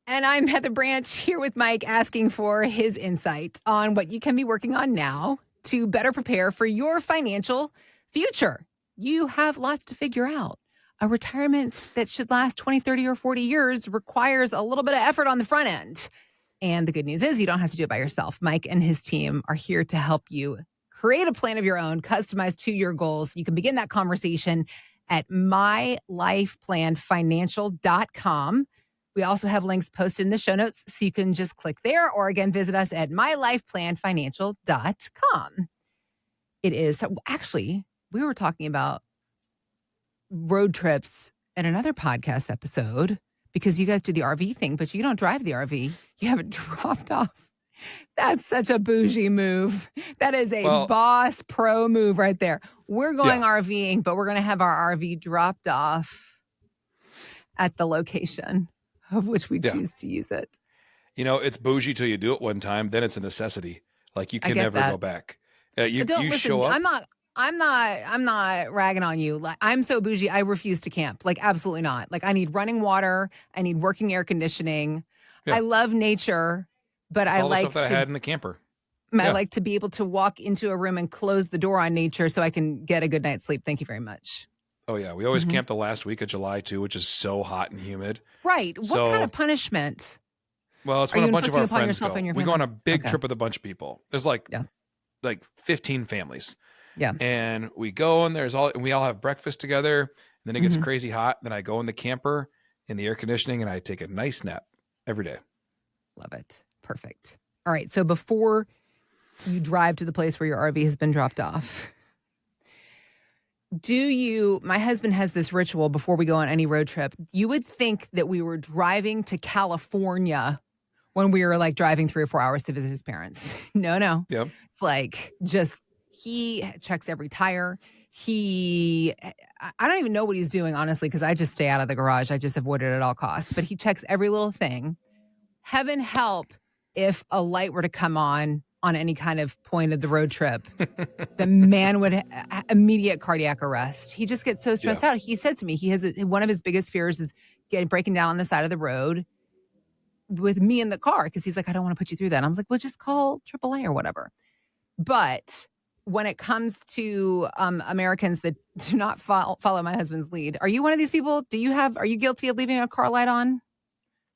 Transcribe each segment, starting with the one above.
And I'm Heather Branch here with Mike asking for his insight on what you can be working on now to better prepare for your financial future. You have lots to figure out. A retirement that should last 20, 30, or 40 years requires a little bit of effort on the front end. And the good news is you don't have to do it by yourself. Mike and his team are here to help you create a plan of your own, customized to your goals. You can begin that conversation at mylifeplanfinancial.com. We also have links posted in the show notes, so you can just click there or again, visit us at mylifeplanfinancial.com. It is actually, we were talking about road trips in another podcast episode because you guys do the RV thing, but you don't drive the RV. You have it dropped off. That's such a bougie move. That is a boss pro move right there. We're going RVing, but we're going to have our RV dropped off at the location of which we choose to use it. You know, it's bougie till you do it one time, then it's a necessity. Like you can never go back. You show up. I'm not ragging on you. Like, I'm so bougie, I refuse to camp. Like, absolutely not. Like, I need running water. I need working air conditioning. Yeah. I love nature, but I like stuff that I had in the camper. I like to be able to walk into a room and close the door on nature so I can get a good night's sleep. Thank you very much. Oh, yeah. We always camp the last week of July, too, which is so hot and humid. Right. What kind of punishment? Well, it's when a bunch of our friends go. We go on a big trip with a bunch of people. There's like 15 families. Yeah. And we go and we all have breakfast together. And then it gets crazy hot. Then I go in the camper in the air conditioning and I take a nice nap every day. Love it. Perfect. All right. So before you drive to the place where your RV has been dropped off, my husband has this ritual before we go on any road trip. You would think that we were driving to California when we were like driving 3 or 4 hours to visit his parents. No. Yep. It's like he checks every tire. I don't even know what he's doing, honestly, because I just stay out of the garage. I just avoid it at all costs. But he checks every little thing. Heaven help if a light were to come on any kind of point of the road trip, the man would immediate cardiac arrest. He just gets so stressed out. He said to me, one of his biggest fears is breaking down on the side of the road with me in the car because he's like, I don't want to put you through that. And I was like, well, just call AAA or whatever. But when it comes to Americans that do not follow my husband's lead, are you one of these people? Are you guilty of leaving a car light on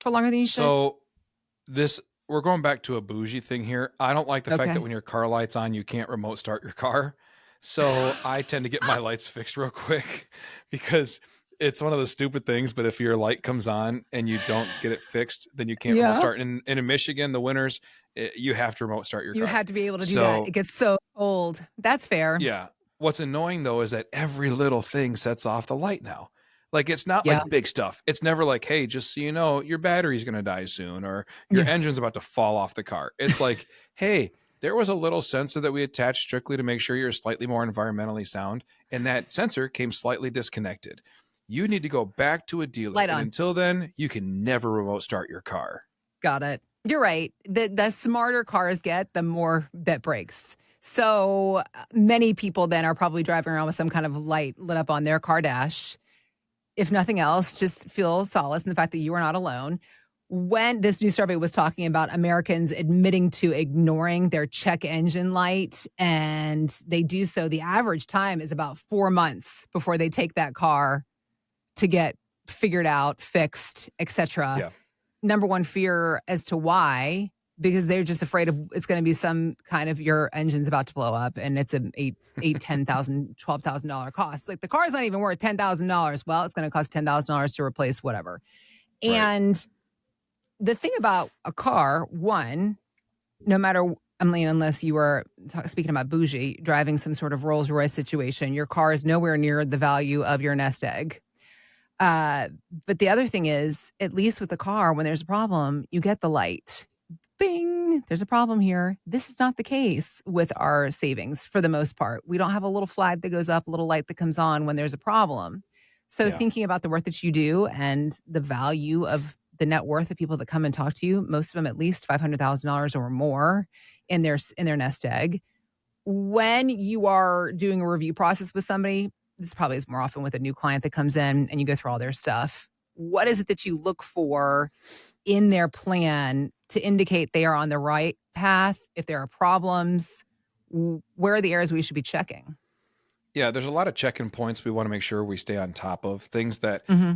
for longer than you should? So we're going back to a bougie thing here. I don't like the fact that when your car light's on, you can't remote start your car. So I tend to get my lights fixed real quick because it's one of those stupid things. But if your light comes on and you don't get it fixed, then you can't remote start. And in Michigan, the winters, you have to remote start your car. You have to be able to do that. It gets so old. That's fair. Yeah. What's annoying, though, is that every little thing sets off the light now. Like, it's not like big stuff. It's never like, hey, just so you know, your battery's going to die soon or your engine's about to fall off the car. It's like, hey, there was a little sensor that we attached strictly to make sure you're slightly more environmentally sound. And that sensor came slightly disconnected. You need to go back to a dealer. And until then, you can never remote start your car. Got it. You're right. The smarter cars get, the more that breaks. So many people then are probably driving around with some kind of light lit up on their car dash. If nothing else, just feel solace in the fact that you are not alone. When this new survey was talking about Americans admitting to ignoring their check engine light, and they do so, the average time is about 4 months before they take that car to get figured out, fixed, etc. Yeah. Number one fear as to why, because they're just afraid of it's going to be some kind of your engine's about to blow up and it's an $10,000, $12,000 cost. Like the car's not even worth $10,000. Well, it's going to cost $10,000 to replace whatever. Right. And the thing about a car, one, no matter, unless you were speaking about bougie, driving some sort of Rolls Royce situation, your car is nowhere near the value of your nest egg. But the other thing is, at least with the car, when there's a problem, you get the light. Bing, there's a problem here. This is not the case with our savings for the most part. We don't have a little flag that goes up, a little light that comes on when there's a problem. So thinking about the work that you do and the value of the net worth of people that come and talk to you, most of them at least $500,000 or more in their nest egg. When you are doing a review process with somebody, this probably is more often with a new client that comes in and you go through all their stuff. What is it that you look for in their plan to indicate they are on the right path? If there are problems, where are the areas we should be checking? Yeah, there's a lot of check-in points we want to make sure we stay on top of, things that Hmm.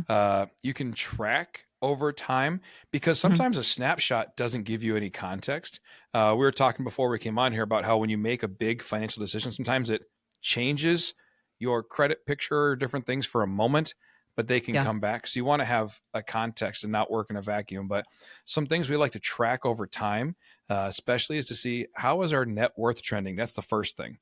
you can track over time, because Hmm. sometimes a snapshot doesn't give you any context. We were talking before we came on here about how when you make a big financial decision, sometimes it changes your credit picture or different things for a moment, but they can Yeah. come back. So you want to have a context and not work in a vacuum. But some things we like to track over time, especially, is to see, how is our net worth trending? That's the first thing.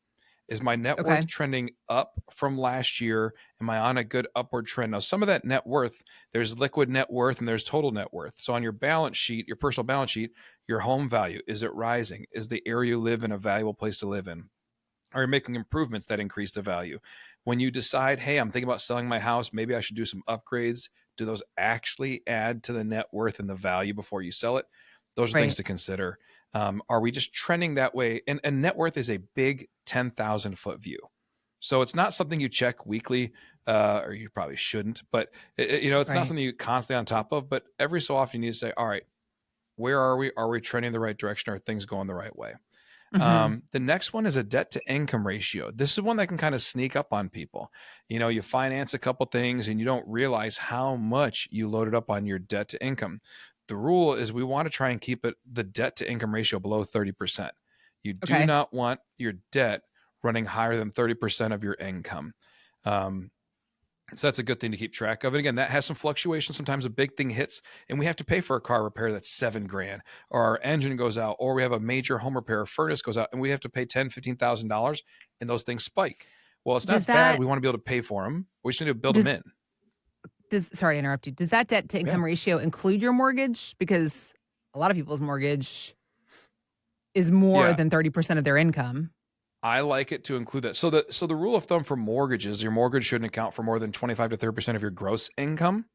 Is my net worth Okay. trending up from last year? Am I on a good upward trend? Now, some of that net worth, there's liquid net worth and there's total net worth. So on your balance sheet, your personal balance sheet, your home value, is it rising? Is the area you live in a valuable place to live in? Are you making improvements that increase the value? When you decide, hey, I'm thinking about selling my house, maybe I should do some upgrades, do those actually add to the net worth and the value before you sell it? Those are things Right. to consider. Are we just trending that way? And net worth is a big 10,000 foot view. So it's not something you check weekly, or you probably shouldn't, but it's not Right. something you constantly on top of, but every so often you need to say, all right, where are we? Are we trending the right direction? Are things going the right way? Hmm. The next one is a debt to income ratio. This is one that can kind of sneak up on people. You finance a couple things and you don't realize how much you loaded up on your debt to income. The rule is we want to try and keep the debt to income ratio below 30%. You do Okay. not want your debt running higher than 30% of your income. Um, so that's a good thing to keep track of. And again, that has some fluctuation. Sometimes a big thing hits and we have to pay for a car repair that's $7,000, or our engine goes out, or we have a major home repair, a furnace goes out and we have to pay $10,000, $15,000, and those things spike. Well, it's Does not bad. that We want to be able to pay for them. We just need to build them does in. does sorry to interrupt you. Does that debt to Yeah. income ratio include your mortgage? Because a lot of people's mortgage is more Yeah. than 30% of their income. I like it to include that. So the rule of thumb for mortgages, your mortgage shouldn't account for more than 25 to 30% of your gross income.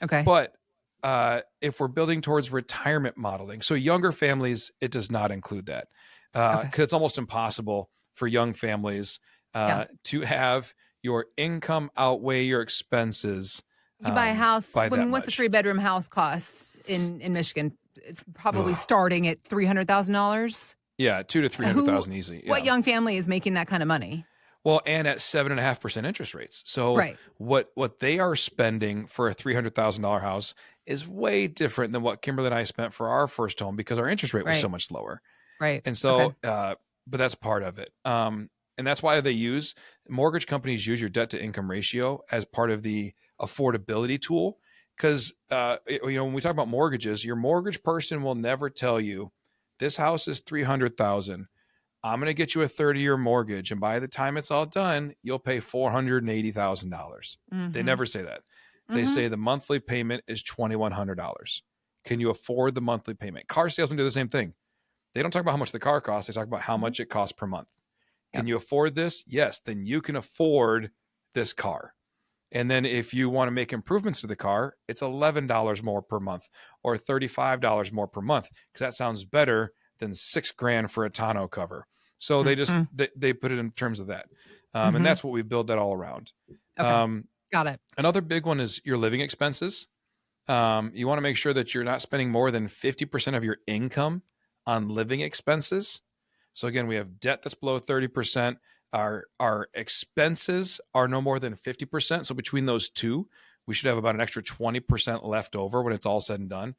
Okay. But if we're building towards retirement modeling, so younger families, it does not include that, Okay. because it's almost impossible for young families Yeah. to have your income outweigh your expenses You buy a house. by I that mean, what's a much. 3-bedroom house cost in Michigan? It's probably Ugh. starting at $300,000. Yeah, 2 to 300,000 easy. What Yeah. young family is making that kind of money? Well, and at 7.5% interest rates. So Right. what they are spending for a $300,000 house is way different than what Kimberly and I spent for our first home, because our interest rate was so Right. much lower. Right. And Okay. so, but that's part of it. And that's why mortgage companies use your debt to income ratio as part of the affordability tool. Because, when we talk about mortgages, your mortgage person will never tell you this house is 300,000. I'm going to get you a 30-year mortgage. And by the time it's all done, you'll pay $480,000. They Mm-hmm. never say that. They Mm-hmm. say the monthly payment is $2,100. Can you afford the monthly payment? Car salesmen do the same thing. They don't talk about how much the car costs. They talk about how Mm-hmm. much it costs per month. Can Yep. you afford this? Yes. Then you can afford this car. And then if you want to make improvements to the car, it's $11 more per month or $35 more per month, because that sounds better than $6,000 for a tonneau cover. So Mm-hmm. they put it in terms of that. And Mm-hmm. that's what we build that all around. Okay. Got it. Another big one is your living expenses. You want to make sure that you're not spending more than 50% of your income on living expenses. So again, we have debt that's below 30%. Our expenses are no more than 50%. So between those two, we should have about an extra 20% left over when it's all said and done.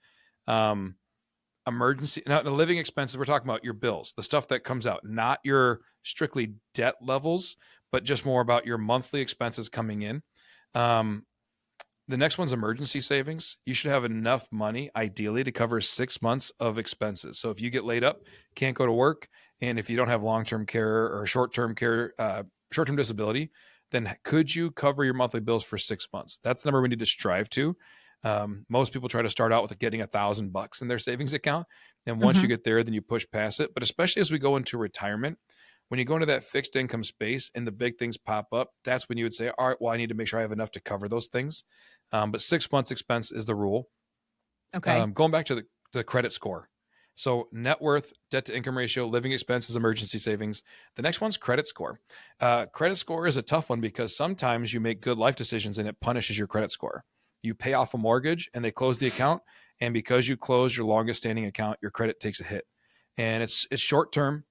Emergency, now the living expenses, we're talking about your bills, the stuff that comes out, not your strictly debt levels, but just more about your monthly expenses coming in. The next one's emergency savings. You should have enough money, ideally, to cover 6 months of expenses. So if you get laid up, can't go to work, and if you don't have long-term care or short-term care, short-term disability, then could you cover your monthly bills for 6 months? That's the number we need to strive to. Most people try to start out with getting $1,000 in their savings account, and once you Mm-hmm. get there, then you push past it. But especially as we go into retirement, when you go into that fixed income space and the big things pop up, that's when you would say, all right, well, I need to make sure I have enough to cover those things. But 6 months expense is the rule. Okay. Going back to the credit score. So net worth, debt to income ratio, living expenses, emergency savings. The next one's credit score. Credit score is a tough one because sometimes you make good life decisions and it punishes your credit score. You pay off a mortgage and they close the account And because you close your longest standing account, your credit takes a hit. And it's short term,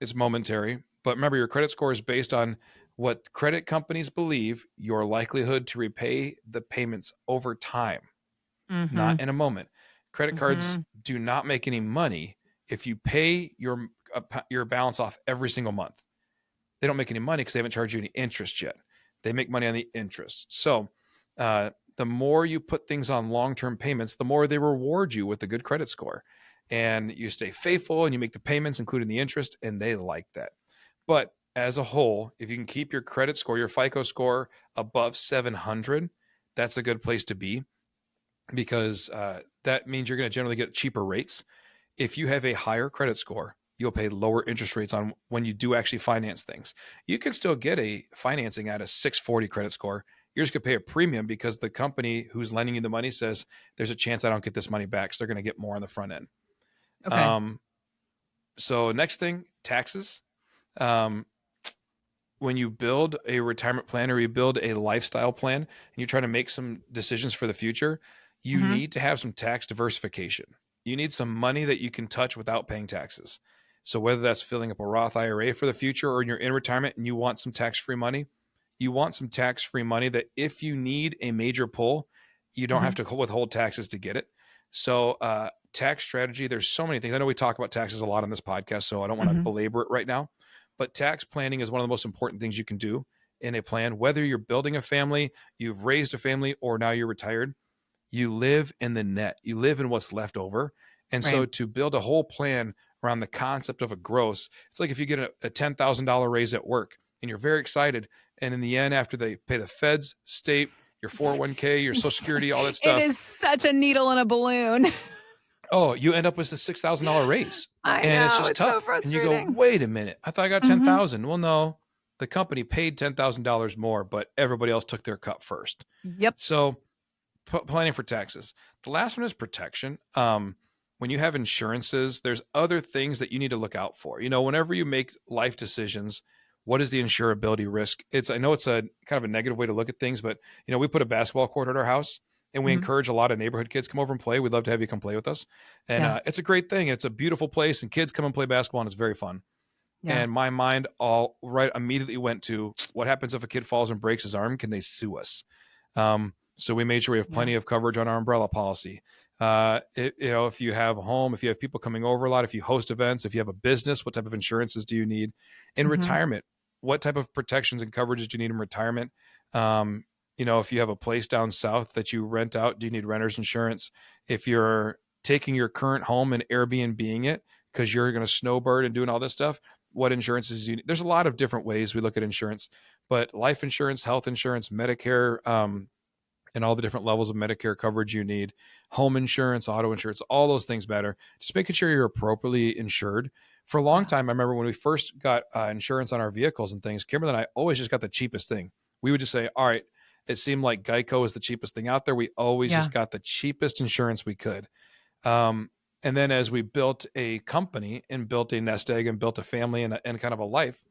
it's momentary. But remember, your credit score is based on what credit companies believe your likelihood to repay the payments over time, Mm-hmm. not in a moment. Credit cards do not make any money if you pay your balance off every single month. They don't make any money because they haven't charged you any interest yet. They make money on the interest. So the more you put things on long-term payments, the more they reward you with a good credit score. And you stay faithful and you make the payments, including the interest, and they like that. But as a whole, if you can keep your credit score, your FICO score above 700, that's a good place to be, because that means you're going to generally get cheaper rates. If you have a higher credit score, you'll pay lower interest rates on when you do actually finance things. You can still get a financing at a 640 credit score. You're just going to pay a premium because the company who's lending you the money says there's a chance I don't get this money back, so they're going to get more on the front end. Okay. So next thing, taxes. When you build a retirement plan or you build a lifestyle plan and you're trying to make some decisions for the future, you need to have some tax diversification. You need some money that you can touch without paying taxes. So whether that's filling up a Roth IRA for the future, or you're in retirement and you want some tax-free money, you want some tax-free money that if you need a major pull, you don't have to withhold taxes to get it. So tax strategy, there's so many things. I know we talk about taxes a lot on this podcast, so I don't want to belabor it right now. But tax planning is one of the most important things you can do in a plan. Whether you're building a family, you've raised a family, or now you're retired, you live in the net. You live in what's left over. And so to build a whole plan around the concept of a gross, it's like if you get a $10,000 raise at work and you're very excited. And in the end, after they pay the feds, state, your 401k, your social security, all that stuff. It is such a needle in a balloon. Oh, you end up with a $6,000 raise. I know, it's just tough. so frustrating. And you go, wait a minute. I thought I got 10,000. Well, no, the company paid $10,000 more, but everybody else took their cut first. Yep. So planning for taxes. The last one is protection. When you have insurances, there's other things that you need to look out for. Whenever you make life decisions, what is the insurability risk? I know it's a kind of a negative way to look at things, but we put a basketball court at our house. And we encourage a lot of neighborhood kids come over and play. We'd love to have you come play with us. And it's a great thing. It's a beautiful place, and kids come and play basketball, and it's very fun. Yeah. And my mind immediately went to what happens if a kid falls and breaks his arm? Can they sue us? So we made sure we have plenty of coverage on our umbrella policy. If you have a home, if you have people coming over a lot, if you host events, if you have a business, what type of insurances do you need? In retirement, what type of protections and coverages do you need in retirement? If you have a place down south that you rent out, do you need renter's insurance? If you're taking your current home and Airbnb-ing it because you're going to snowbird and doing all this stuff, what insurances do you need? There's a lot of different ways we look at insurance, but life insurance, health insurance, Medicare, and all the different levels of Medicare coverage you need, home insurance, auto insurance, all those things matter. Just making sure you're appropriately insured. For a long time, I remember when we first got insurance on our vehicles and things, Kimberly and I always just got the cheapest thing. We would just say, all right, it seemed like Geico was the cheapest thing out there. We always just got the cheapest insurance we could. And then as we built a company and built a nest egg and built a family and kind of a life,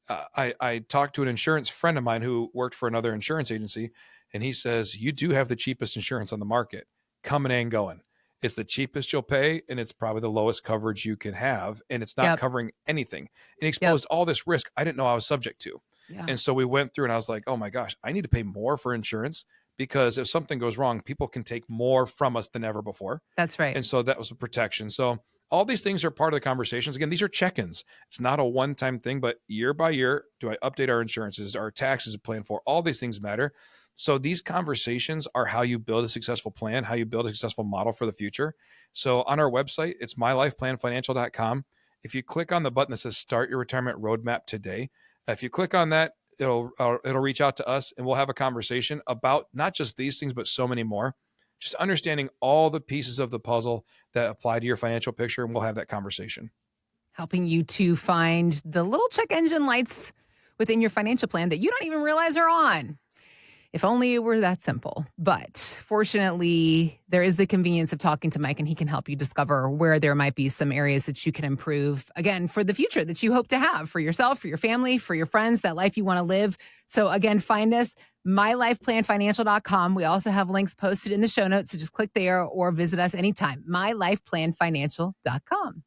I talked to an insurance friend of mine who worked for another insurance agency, and he says, you do have the cheapest insurance on the market, coming and going. It's the cheapest you'll pay, and it's probably the lowest coverage you can have, and it's not covering anything. And he exposed all this risk I didn't know I was subject to. Yeah. And so we went through and I was like, oh my gosh, I need to pay more for insurance, because if something goes wrong, people can take more from us than ever before. That's right. And so that was a protection. So all these things are part of the conversations. Again, these are check-ins. It's not a one-time thing, but year by year, do I update our insurances, our taxes planned for? All these things matter. So these conversations are how you build a successful plan, how you build a successful model for the future. So on our website, it's mylifeplanfinancial.com. If you click on the button that says Start Your Retirement Roadmap Today, if you click on that, it'll reach out to us, and we'll have a conversation about not just these things, but so many more. Just understanding all the pieces of the puzzle that apply to your financial picture, and we'll have that conversation. Helping you to find the little check engine lights within your financial plan that you don't even realize are on. If only it were that simple. But fortunately, there is the convenience of talking to Mike, and he can help you discover where there might be some areas that you can improve, again, for the future that you hope to have for yourself, for your family, for your friends, that life you want to live. So again, find us, mylifeplanfinancial.com. We also have links posted in the show notes, so just click there or visit us anytime, mylifeplanfinancial.com.